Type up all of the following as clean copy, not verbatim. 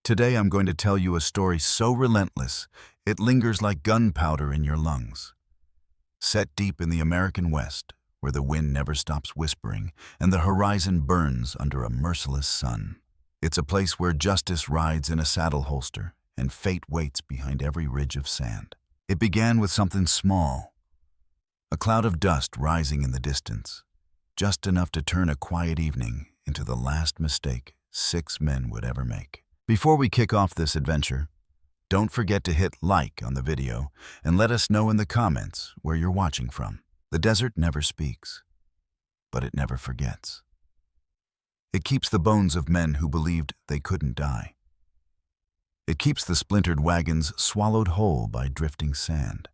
Today I'm going to tell you a story so relentless, it lingers like gunpowder in your lungs. Set deep in the American West, where the wind never stops whispering and the horizon burns under a merciless sun. It's a place where justice rides in a saddle holster and fate waits behind every ridge of sand. It began with something small, a cloud of dust rising in the distance, just enough to turn a quiet evening into the last mistake 6 men would ever make. Before we kick off this adventure, don't forget to hit like on the video and let us know in the comments where you're watching from. The desert never speaks, but it never forgets. It keeps the bones of men who believed they couldn't die. It keeps the splintered wagons swallowed whole by drifting sand.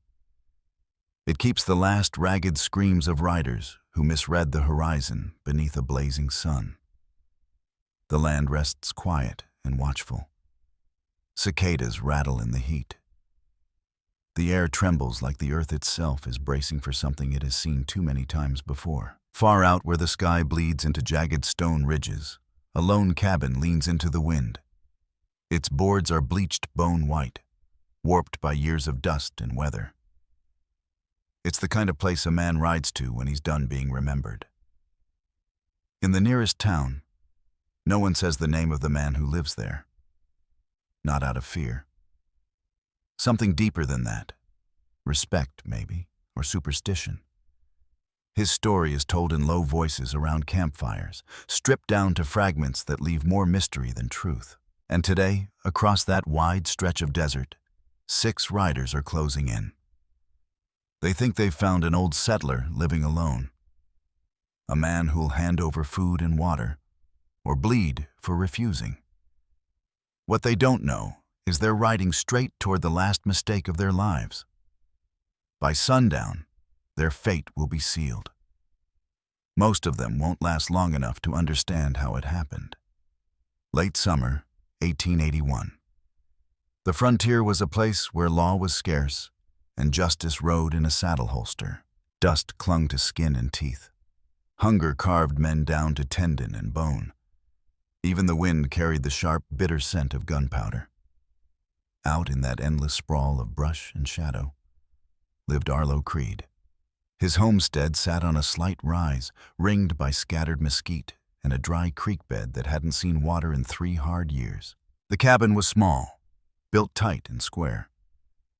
It keeps the last ragged screams of riders who misread the horizon beneath a blazing sun. The land rests quiet and watchful. Cicadas rattle in the heat. The air trembles like the earth itself is bracing for something it has seen too many times before. Far out where the sky bleeds into jagged stone ridges, a lone cabin leans into the wind. Its boards are bleached bone white, warped by years of dust and weather. It's the kind of place a man rides to when he's done being remembered. In the nearest town, no one says the name of the man who lives there. Not out of fear. Something deeper than that. Respect, maybe, or superstition. His story is told in low voices around campfires, stripped down to fragments that leave more mystery than truth. And today, across that wide stretch of desert, 6 riders are closing in. They think they've found an old settler living alone. A man who'll hand over food and water, or bleed for refusing. What they don't know is they're riding straight toward the last mistake of their lives. By sundown, their fate will be sealed. Most of them won't last long enough to understand how it happened. Late summer, 1881. The frontier was a place where law was scarce and justice rode in a saddle holster. Dust clung to skin and teeth. Hunger carved men down to tendon and bone. Even the wind carried the sharp, bitter scent of gunpowder. Out in that endless sprawl of brush and shadow lived Arlo Creed. His homestead sat on a slight rise, ringed by scattered mesquite and a dry creek bed that hadn't seen water in 3 hard years. The cabin was small, built tight and square.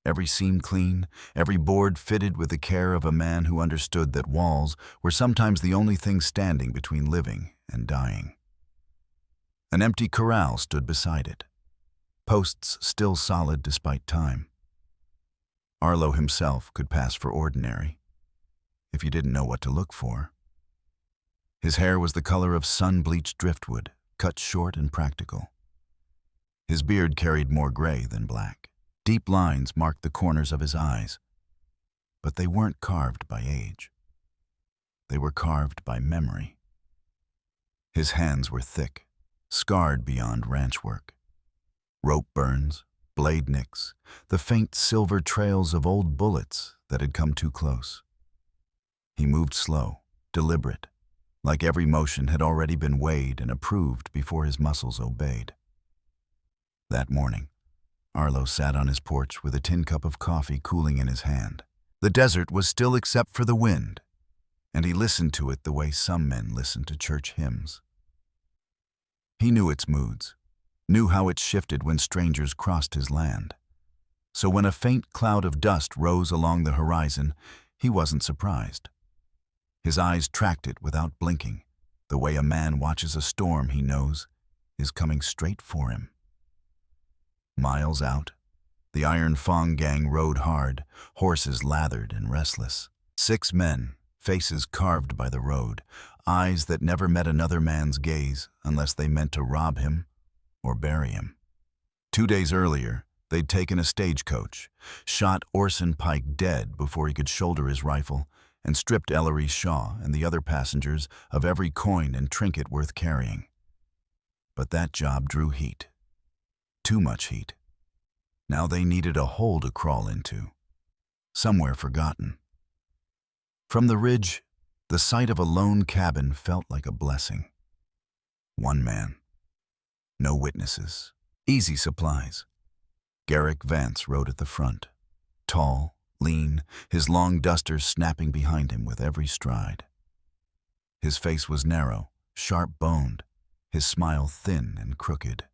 Every seam clean, every board fitted with the care of a man who understood that walls were sometimes the only thing standing between living and dying. An empty corral stood beside it, posts still solid despite time. Arlo himself could pass for ordinary, if you didn't know what to look for. His hair was the color of sun-bleached driftwood, cut short and practical. His beard carried more gray than black. Deep lines marked the corners of his eyes, but they weren't carved by age. They were carved by memory. His hands were thick, scarred beyond ranch work. Rope burns, blade nicks, the faint silver trails of old bullets that had come too close. He moved slow, deliberate, like every motion had already been weighed and approved before his muscles obeyed. That morning, Arlo sat on his porch with a tin cup of coffee cooling in his hand. The desert was still except for the wind, and he listened to it the way some men listen to church hymns. He knew its moods, knew how it shifted when strangers crossed his land. So when a faint cloud of dust rose along the horizon, he wasn't surprised. His eyes tracked it without blinking, the way a man watches a storm he knows is coming straight for him. Miles out, the Iron Fong gang rode hard, horses lathered and restless. 6 men, faces carved by the road, eyes that never met another man's gaze unless they meant to rob him or bury him. 2 days earlier, they'd taken a stagecoach, shot Orson Pike dead before he could shoulder his rifle, and stripped Ellery Shaw and the other passengers of every coin and trinket worth carrying. But that job drew heat. Too much heat. Now they needed a hole to crawl into, somewhere forgotten. From the ridge, the sight of a lone cabin felt like a blessing. One man. No witnesses. Easy supplies. Garrick Vance rode at the front. Tall, lean, his long duster snapping behind him with every stride. His face was narrow, sharp-boned, his smile thin and crooked,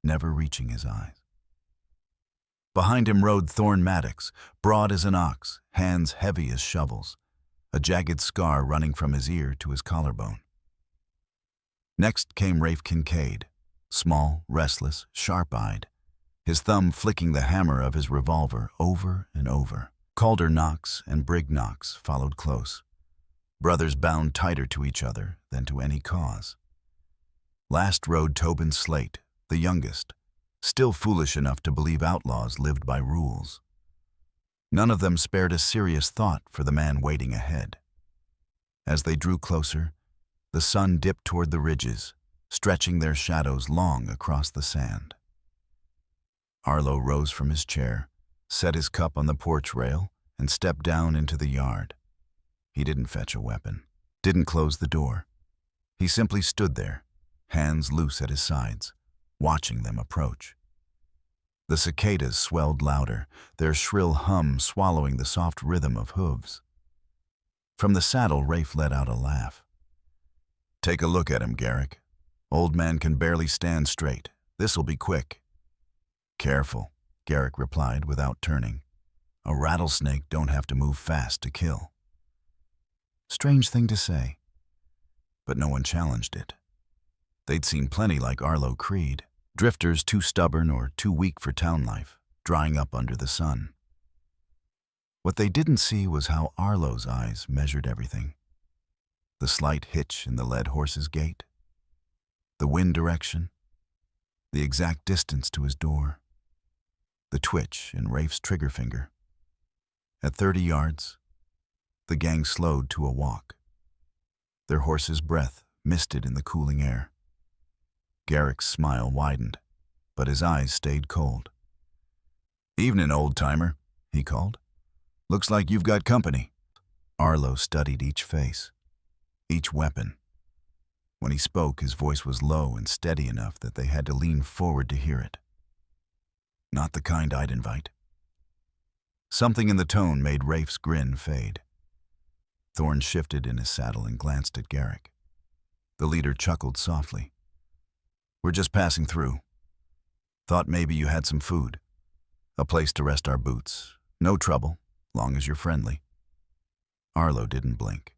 never reaching his eyes. Behind him rode Thorn Maddox, broad as an ox, hands heavy as shovels, a jagged scar running from his ear to his collarbone. Next came Rafe Kincaid, small, restless, sharp-eyed, his thumb flicking the hammer of his revolver over and over. Calder Knox and Brig Knox followed close, brothers bound tighter to each other than to any cause. Last rode Tobin Slate, the youngest, still foolish enough to believe outlaws lived by rules. None of them spared a serious thought for the man waiting ahead. As they drew closer, the sun dipped toward the ridges, stretching their shadows long across the sand. Arlo rose from his chair, set his cup on the porch rail, and stepped down into the yard. He didn't fetch a weapon, didn't close the door. He simply stood there, hands loose at his sides, watching them approach. The cicadas swelled louder, their shrill hum swallowing the soft rhythm of hooves. From the saddle, Rafe let out a laugh. "Take a look at him, Garrick. Old man can barely stand straight. This'll be quick." "Careful," Garrick replied without turning. "A rattlesnake don't have to move fast to kill." Strange thing to say, but no one challenged it. They'd seen plenty like Arlo Creed, drifters too stubborn or too weak for town life, drying up under the sun. What they didn't see was how Arlo's eyes measured everything. The slight hitch in the led horse's gait, the wind direction, the exact distance to his door, the twitch in Rafe's trigger finger. At 30 yards, the gang slowed to a walk. Their horse's breath misted in the cooling air. Garrick's smile widened, but his eyes stayed cold. "Evening, old-timer," he called. "Looks like you've got company." Arlo studied each face, each weapon. When he spoke, his voice was low and steady enough that they had to lean forward to hear it. "Not the kind I'd invite." Something in the tone made Rafe's grin fade. Thorn shifted in his saddle and glanced at Garrick. The leader chuckled softly. "We're just passing through. Thought maybe you had some food. A place to rest our boots. No trouble, long as you're friendly." Arlo didn't blink.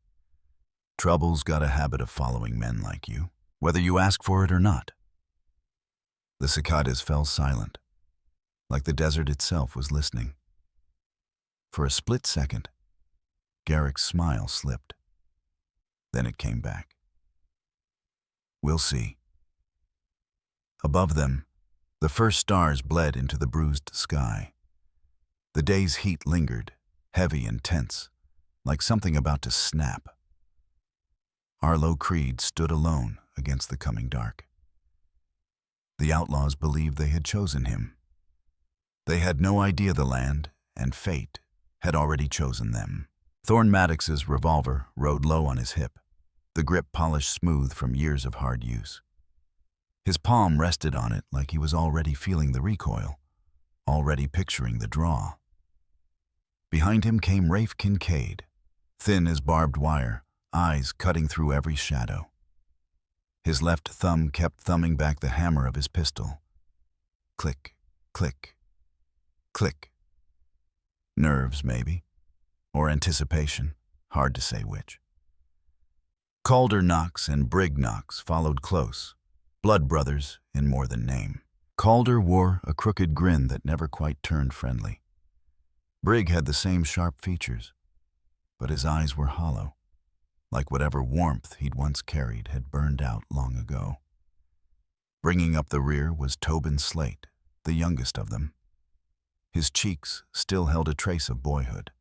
"Trouble's got a habit of following men like you, whether you ask for it or not." The cicadas fell silent, like the desert itself was listening. For a split second, Garrick's smile slipped. Then it came back. "We'll see." Above them, the first stars bled into the bruised sky. The day's heat lingered, heavy and tense, like something about to snap. Arlo Creed stood alone against the coming dark. The outlaws believed they had chosen him. They had no idea the land and fate had already chosen them. Thorn Maddox's revolver rode low on his hip, the grip polished smooth from years of hard use. His palm rested on it like he was already feeling the recoil, already picturing the draw. Behind him came Rafe Kincaid, thin as barbed wire, eyes cutting through every shadow. His left thumb kept thumbing back the hammer of his pistol. Click, click, click. Nerves, maybe, or anticipation, hard to say which. Calder Knox and Brig Knox followed close, blood brothers in more than name. Calder wore a crooked grin that never quite turned friendly. Brig had the same sharp features, but his eyes were hollow, like whatever warmth he'd once carried had burned out long ago. Bringing up the rear was Tobin Slate, the youngest of them. His cheeks still held a trace of boyhood,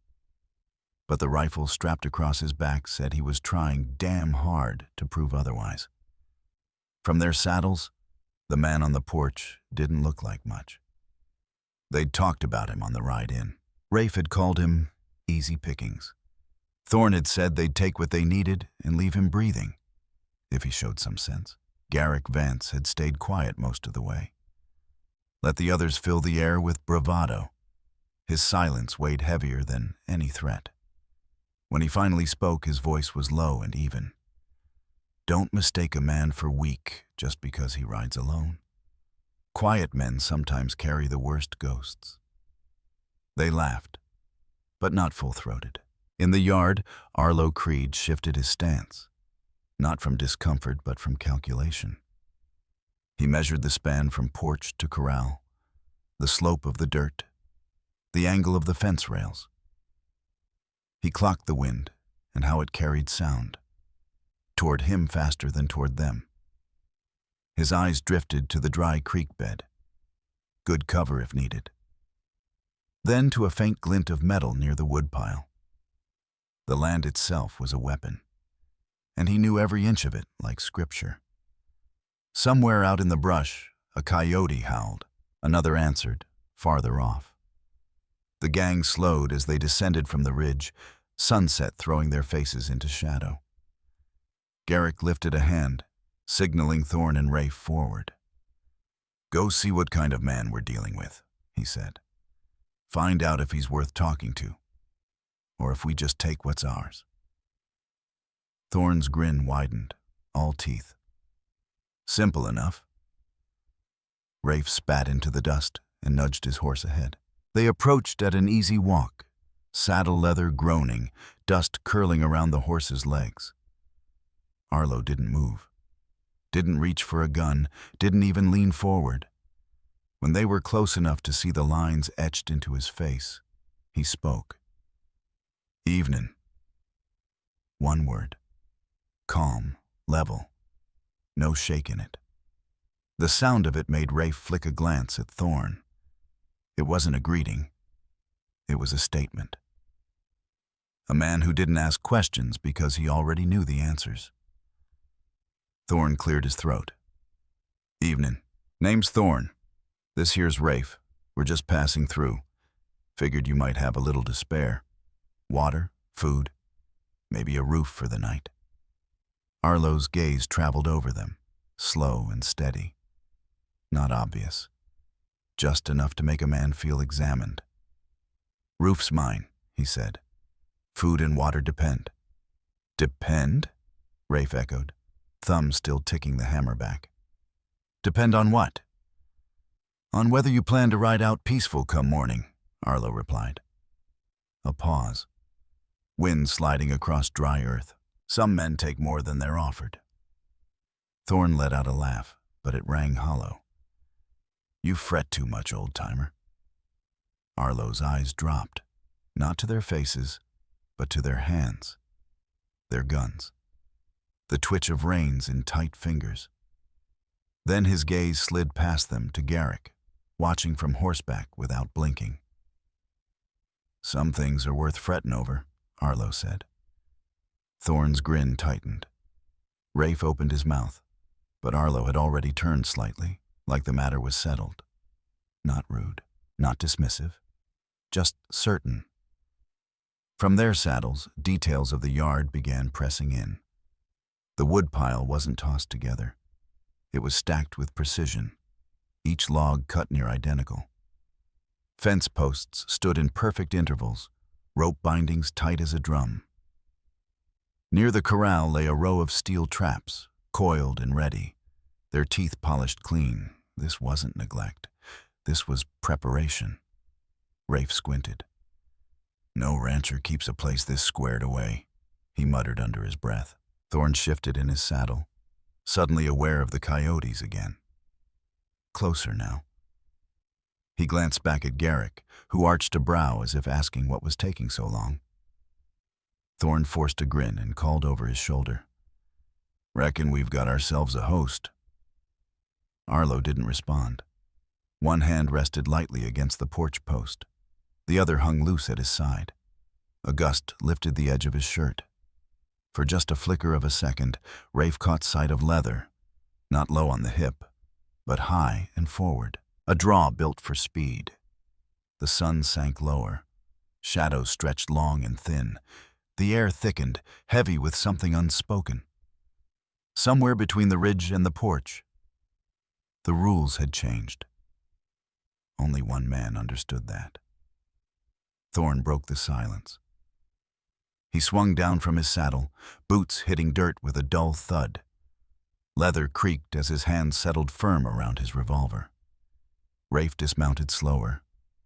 but the rifle strapped across his back said he was trying damn hard to prove otherwise. From their saddles, the man on the porch didn't look like much. They'd talked about him on the ride in. Rafe had called him easy pickings. Thorn had said they'd take what they needed and leave him breathing, if he showed some sense. Garrick Vance had stayed quiet most of the way. Let the others fill the air with bravado. His silence weighed heavier than any threat. When he finally spoke, his voice was low and even. Don't mistake a man for weak just because he rides alone. Quiet men sometimes carry the worst ghosts. They laughed, but not full-throated. In the yard, Arlo Creed shifted his stance, not from discomfort but from calculation. He measured the span from porch to corral, the slope of the dirt, the angle of the fence rails. He clocked the wind and how it carried sound, toward him faster than toward them. His eyes drifted to the dry creek bed, good cover if needed. Then to a faint glint of metal near the woodpile. The land itself was a weapon, and he knew every inch of it like scripture. Somewhere out in the brush, a coyote howled. Another answered, farther off. The gang slowed as they descended from the ridge, sunset throwing their faces into shadow. Garrick lifted a hand, signaling Thorn and Rafe forward. Go see what kind of man we're dealing with, he said. Find out if he's worth talking to, or if we just take what's ours. Thorn's grin widened, all teeth. Simple enough. Rafe spat into the dust and nudged his horse ahead. They approached at an easy walk, saddle leather groaning, dust curling around the horse's legs. Arlo didn't move, didn't reach for a gun, didn't even lean forward. When they were close enough to see the lines etched into his face, he spoke. Evening. One word. Calm, level. No shake in it. The sound of it made Rafe flick a glance at Thorn. It wasn't a greeting. It was a statement. A man who didn't ask questions because he already knew the answers. Thorn cleared his throat. Evening. Name's Thorn. This here's Rafe. We're just passing through. Figured you might have a little to spare. Water, food, maybe a roof for the night. Arlo's gaze traveled over them, slow and steady. Not obvious. Just enough to make a man feel examined. Roof's mine, he said. Food and water depend. Depend? Rafe echoed, thumb still ticking the hammer back. Depend on what? On whether you plan to ride out peaceful come morning, Arlo replied. A pause. Wind sliding across dry earth. Some men take more than they're offered. Thorn let out a laugh, but it rang hollow. You fret too much, old-timer. Arlo's eyes dropped, not to their faces, but to their hands, their guns, the twitch of reins in tight fingers. Then his gaze slid past them to Garrick, watching from horseback without blinking. Some things are worth fretting over, Arlo said. Thorn's grin tightened. Rafe opened his mouth, but Arlo had already turned slightly, like the matter was settled. Not rude, not dismissive, just certain. From their saddles, details of the yard began pressing in. The woodpile wasn't tossed together. It was stacked with precision, each log cut near identical. Fence posts stood in perfect intervals, rope bindings tight as a drum. Near the corral lay a row of steel traps, coiled and ready, their teeth polished clean. This wasn't neglect. This was preparation. Rafe squinted. No rancher keeps a place this squared away, he muttered under his breath. Thorn shifted in his saddle, suddenly aware of the coyotes again. Closer now. He glanced back at Garrick, who arched a brow as if asking what was taking so long. Thorn forced a grin and called over his shoulder. Reckon we've got ourselves a host. Arlo didn't respond. One hand rested lightly against the porch post. The other hung loose at his side. A gust lifted the edge of his shirt. For just a flicker of a second, Rafe caught sight of leather, not low on the hip, but high and forward, a draw built for speed. The sun sank lower. Shadows stretched long and thin. The air thickened, heavy with something unspoken. Somewhere between the ridge and the porch, the rules had changed. Only one man understood that. Thorn broke the silence. He swung down from his saddle, boots hitting dirt with a dull thud. Leather creaked as his hand settled firm around his revolver. Rafe dismounted slower,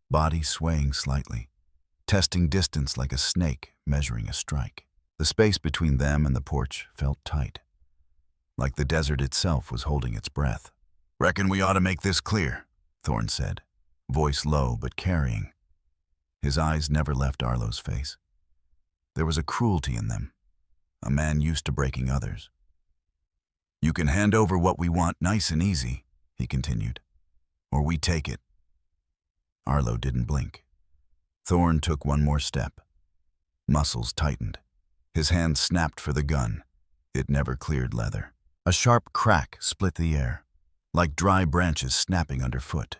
body swaying slightly, testing distance like a snake measuring a strike. The space between them and the porch felt tight, like the desert itself was holding its breath. "Reckon we ought to make this clear," Thorn said, voice low but carrying. His eyes never left Arlo's face. There was a cruelty in them, a man used to breaking others. "You can hand over what we want nice and easy," he continued, "or we take it." Arlo didn't blink. Thorn took one more step. Muscles tightened. His hand snapped for the gun. It never cleared leather. A sharp crack split the air, like dry branches snapping underfoot.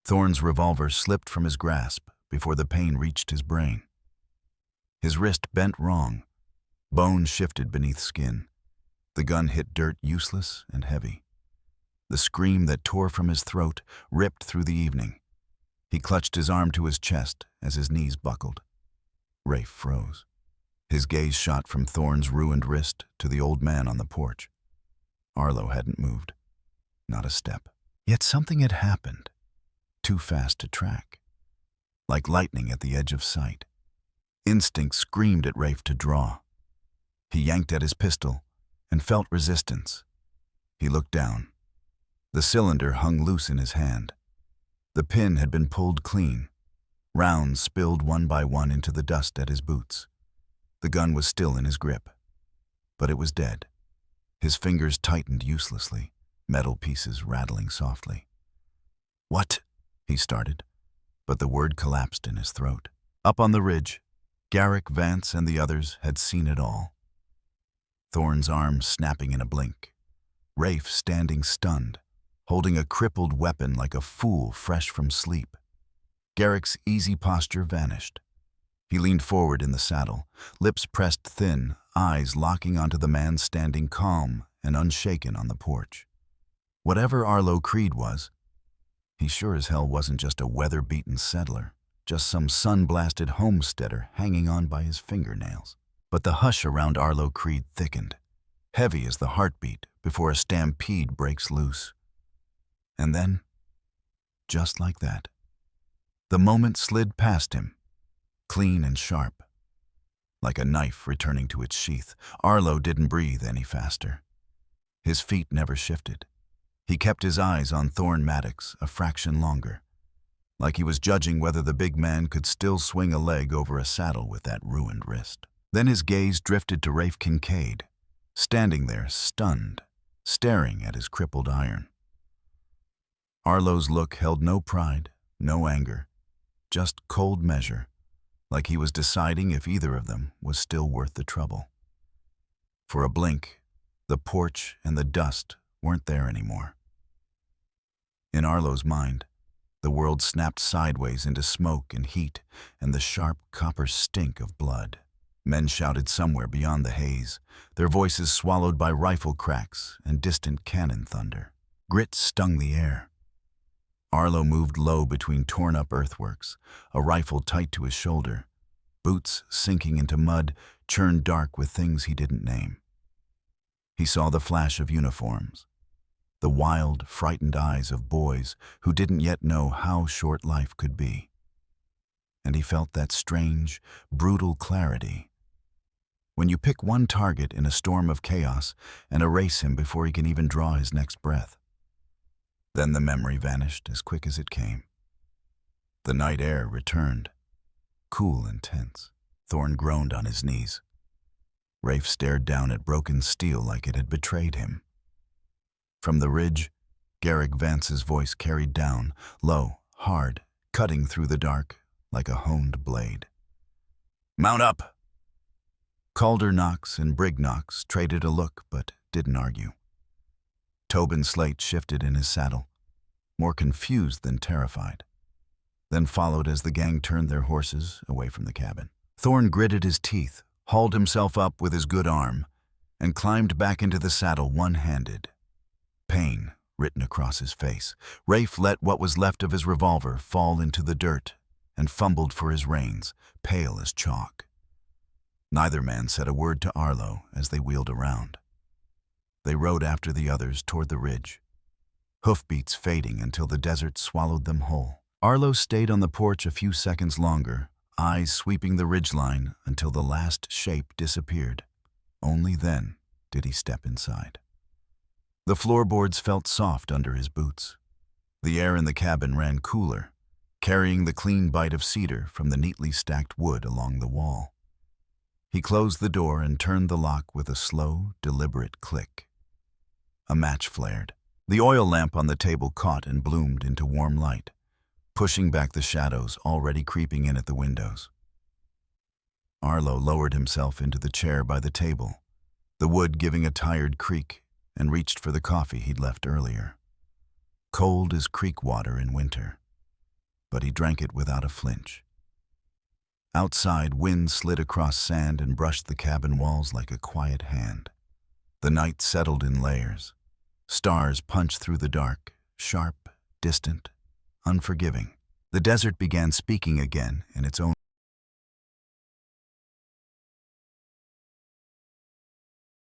Thorn's revolver slipped from his grasp before the pain reached his brain. His wrist bent wrong. Bone shifted beneath skin. The gun hit dirt useless and heavy. The scream that tore from his throat ripped through the evening. He clutched his arm to his chest as his knees buckled. Rafe froze. His gaze shot from Thorn's ruined wrist to the old man on the porch. Arlo hadn't moved. Not a step. Yet something had happened, too fast to track. Like lightning at the edge of sight. Instinct screamed at Rafe to draw. He yanked at his pistol and felt resistance. He looked down. The cylinder hung loose in his hand. The pin had been pulled clean. Rounds spilled one by one into the dust at his boots. The gun was still in his grip, but it was dead. His fingers tightened uselessly, metal pieces rattling softly. "What?" he started, but the word collapsed in his throat. Up on the ridge, Garrick Vance and the others had seen it all. Thorn's arm snapping in a blink. Rafe standing stunned, holding a crippled weapon like a fool fresh from sleep. Garrick's easy posture vanished. He leaned forward in the saddle, lips pressed thin, eyes locking onto the man standing calm and unshaken on the porch. Whatever Arlo Creed was, he sure as hell wasn't just a weather-beaten settler, just some sun-blasted homesteader hanging on by his fingernails. But the hush around Arlo Creed thickened, heavy as the heartbeat before a stampede breaks loose. And then, just like that, the moment slid past him, clean and sharp. Like a knife returning to its sheath, Arlo didn't breathe any faster. His feet never shifted. He kept his eyes on Thorn Maddox a fraction longer, like he was judging whether the big man could still swing a leg over a saddle with that ruined wrist. Then his gaze drifted to Rafe Kincaid, standing there stunned, staring at his crippled iron. Arlo's look held no pride, no anger, just cold measure, like he was deciding if either of them was still worth the trouble. For a blink, the porch and the dust weren't there anymore. In Arlo's mind, the world snapped sideways into smoke and heat and the sharp copper stink of blood. Men shouted somewhere beyond the haze, their voices swallowed by rifle cracks and distant cannon thunder. Grit stung the air. Arlo moved low between torn-up earthworks, a rifle tight to his shoulder, boots sinking into mud, churned dark with things he didn't name. He saw the flash of uniforms, the wild, frightened eyes of boys who didn't yet know how short life could be. And he felt that strange, brutal clarity. When you pick one target in a storm of chaos and erase him before he can even draw his next breath. Then the memory vanished as quick as it came. The night air returned, cool and tense. Thorn groaned on his knees. Rafe stared down at broken steel like it had betrayed him. From the ridge, Garrick Vance's voice carried down, low, hard, cutting through the dark like a honed blade. "Mount up!" Calder Knox and Brig Knox traded a look but didn't argue. Tobin Slate shifted in his saddle, more confused than terrified, then followed as the gang turned their horses away from the cabin. Thorn gritted his teeth, hauled himself up with his good arm, and climbed back into the saddle one-handed. Pain written across his face. Rafe let what was left of his revolver fall into the dirt and fumbled for his reins, pale as chalk. Neither man said a word to Arlo as they wheeled around. They rode after the others toward the ridge, hoofbeats fading until the desert swallowed them whole. Arlo stayed on the porch a few seconds longer, eyes sweeping the ridgeline until the last shape disappeared. Only then did he step inside. The floorboards felt soft under his boots. The air in the cabin ran cooler, carrying the clean bite of cedar from the neatly stacked wood along the wall. He closed the door and turned the lock with a slow, deliberate click. A match flared. The oil lamp on the table caught and bloomed into warm light, pushing back the shadows already creeping in at the windows. Arlo lowered himself into the chair by the table, the wood giving a tired creak, and reached for the coffee he'd left earlier. Cold as creek water in winter, but he drank it without a flinch. Outside, wind slid across sand and brushed the cabin walls like a quiet hand. The night settled in layers. Stars punched through the dark, sharp, distant, unforgiving. The desert began speaking again in its own